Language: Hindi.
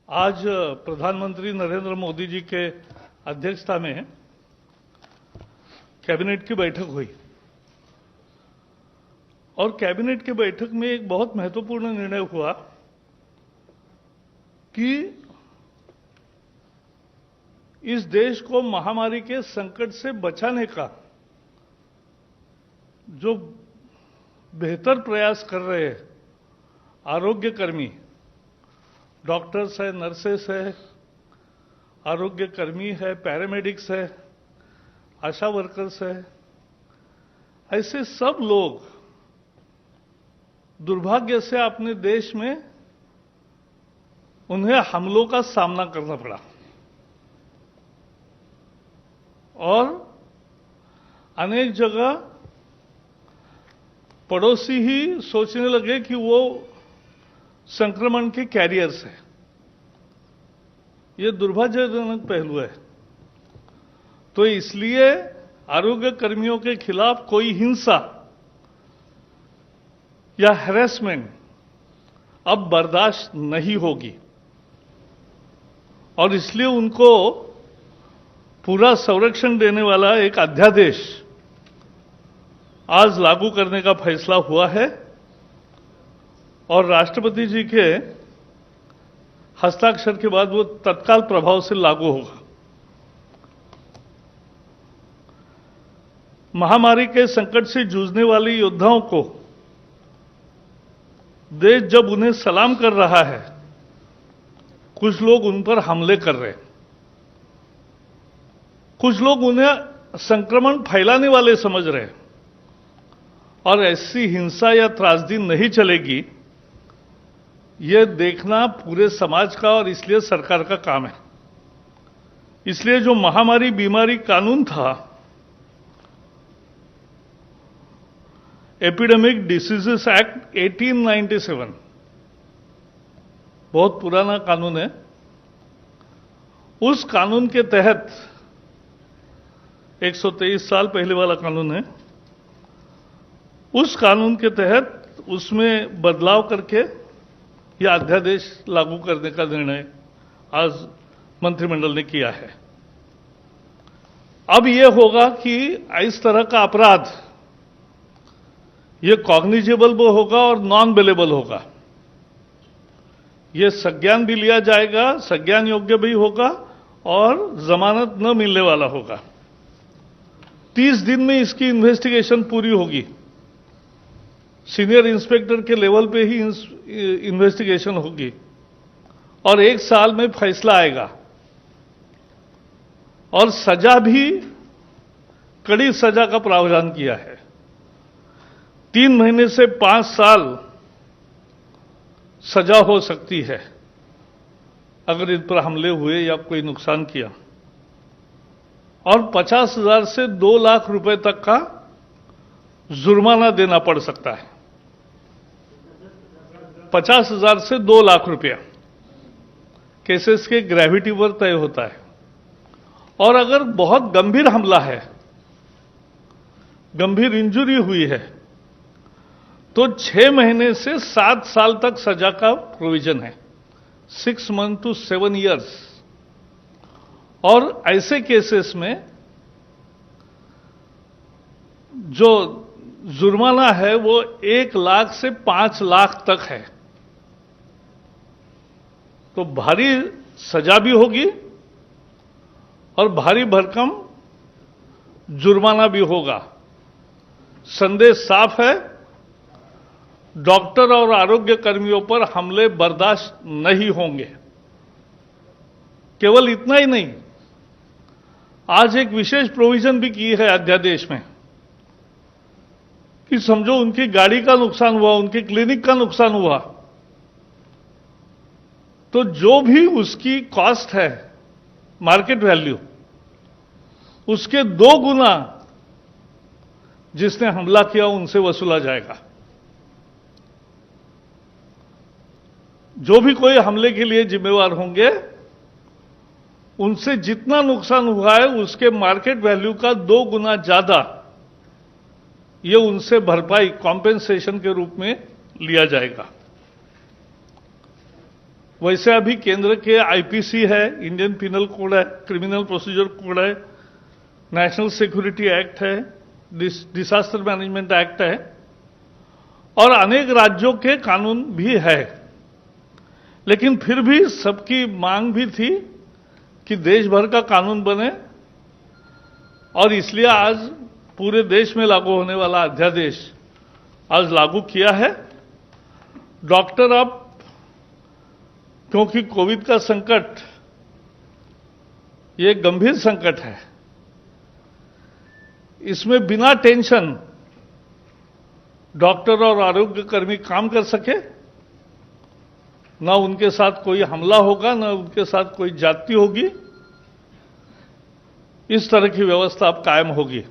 आज प्रधानमंत्री नरेंद्र मोदी जी के अध्यक्षता में कैबिनेट की बैठक हुई और कैबिनेट की बैठक में एक बहुत महत्वपूर्ण निर्णय हुआ कि इस देश को महामारी के संकट से बचाने का जो बेहतर प्रयास कर रहे हैं आरोग्य कर्मी, डॉक्टर्स है, नर्सेस है, आरोग्य कर्मी है, पैरामेडिक्स है, आशा वर्कर्स है, ऐसे सब लोग दुर्भाग्य से अपने देश में उन्हें हमलों का सामना करना पड़ा और अनेक जगह पड़ोसी ही सोचने लगे कि वो संक्रमण के कैरियर्स हैं। ये दुर्भाग्यजनक पहलू है। तो इसलिए आरोग्य कर्मियों के खिलाफ कोई हिंसा या हैरेसमेंट अब बर्दाश्त नहीं होगी और इसलिए उनको पूरा संरक्षण देने वाला एक अध्यादेश आज लागू करने का फैसला हुआ है और राष्ट्रपति जी के हस्ताक्षर के बाद वो तत्काल प्रभाव से लागू होगा। महामारी के संकट से जूझने वाले योद्धाओं को देश जब उन्हें सलाम कर रहा है, कुछ लोग उन पर हमले कर रहे हैं, कुछ लोग उन्हें संक्रमण फैलाने वाले समझ रहे हैं और ऐसी हिंसा या त्रासदी नहीं चलेगी, यह देखना पूरे समाज का और इसलिए सरकार का काम है। इसलिए जो महामारी बीमारी कानून था, एपिडेमिक डिसीजेस एक्ट 1897, बहुत पुराना कानून है। उस कानून के तहत 123 साल पहले वाला कानून है। उस कानून के तहत उसमें बदलाव करके यह अध्यादेश लागू करने का निर्णय आज मंत्रिमंडल ने किया है। अब यह होगा कि इस तरह का अपराध यह कॉग्निजेबल भी होगा और नॉन बेलेबल होगा। यह संज्ञान भी लिया जाएगा, संज्ञान योग्य भी होगा और जमानत न मिलने वाला होगा। 30 दिन में इसकी इन्वेस्टिगेशन पूरी होगी। सीनियर इंस्पेक्टर के लेवल पे ही इन्वेस्टिगेशन होगी और 1 साल में फैसला आएगा और सजा भी कड़ी सजा का प्रावधान किया है। 3 महीने से 5 साल सजा हो सकती है अगर इन पर हमले हुए या कोई नुकसान किया और 50,000 से 2 लाख रुपए तक का जुर्माना देना पड़ सकता है। 50,000 से 2 लाख रुपया केसेस के ग्रेविटी पर तय होता है और अगर बहुत गंभीर हमला है, गंभीर इंजरी हुई है, तो 6 महीने से 7 साल तक सजा का प्रोविजन है, 6 मंथ to 7 years। और ऐसे केसेस में जो जुर्माना है वो 1 लाख से 5 लाख तक है। तो भारी सजा भी होगी और भारी भरकम जुर्माना भी होगा। संदेश साफ है, डॉक्टर और आरोग्य कर्मियों पर हमले बर्दाश्त नहीं होंगे। केवल इतना ही नहीं, आज एक विशेष प्रोविजन भी की है अध्यादेश में कि समझो उनकी गाड़ी का नुकसान हुआ, उनके क्लिनिक का नुकसान हुआ, तो जो भी उसकी कॉस्ट है, मार्केट वैल्यू, उसके 2 गुना जिसने हमला किया उनसे वसूला जाएगा। जो भी कोई हमले के लिए जिम्मेवार होंगे, उनसे जितना नुकसान हुआ है उसके मार्केट वैल्यू का 2 गुना ज्यादा ये उनसे भरपाई, कॉम्पेंसेशन के रूप में लिया जाएगा। वैसे अभी केंद्र के आईपीसी है, इंडियन पिनल कोड है, क्रिमिनल प्रोसीजर कोड है, नेशनल सिक्योरिटी एक्ट है, डिसास्टर मैनेजमेंट एक्ट है और अनेक राज्यों के कानून भी है। लेकिन फिर भी सबकी मांग भी थी कि देश भर का कानून बने और इसलिए आज पूरे देश में लागू होने वाला अध्यादेश आज लागू किया है। डॉक्टर अब, क्योंकि कोविड का संकट ये गंभीर संकट है, इसमें बिना टेंशन डॉक्टर और आरोग्य कर्मी काम कर सके, ना उनके साथ कोई हमला होगा, ना उनके साथ कोई जाति होगी, इस तरह की व्यवस्था अब कायम होगी।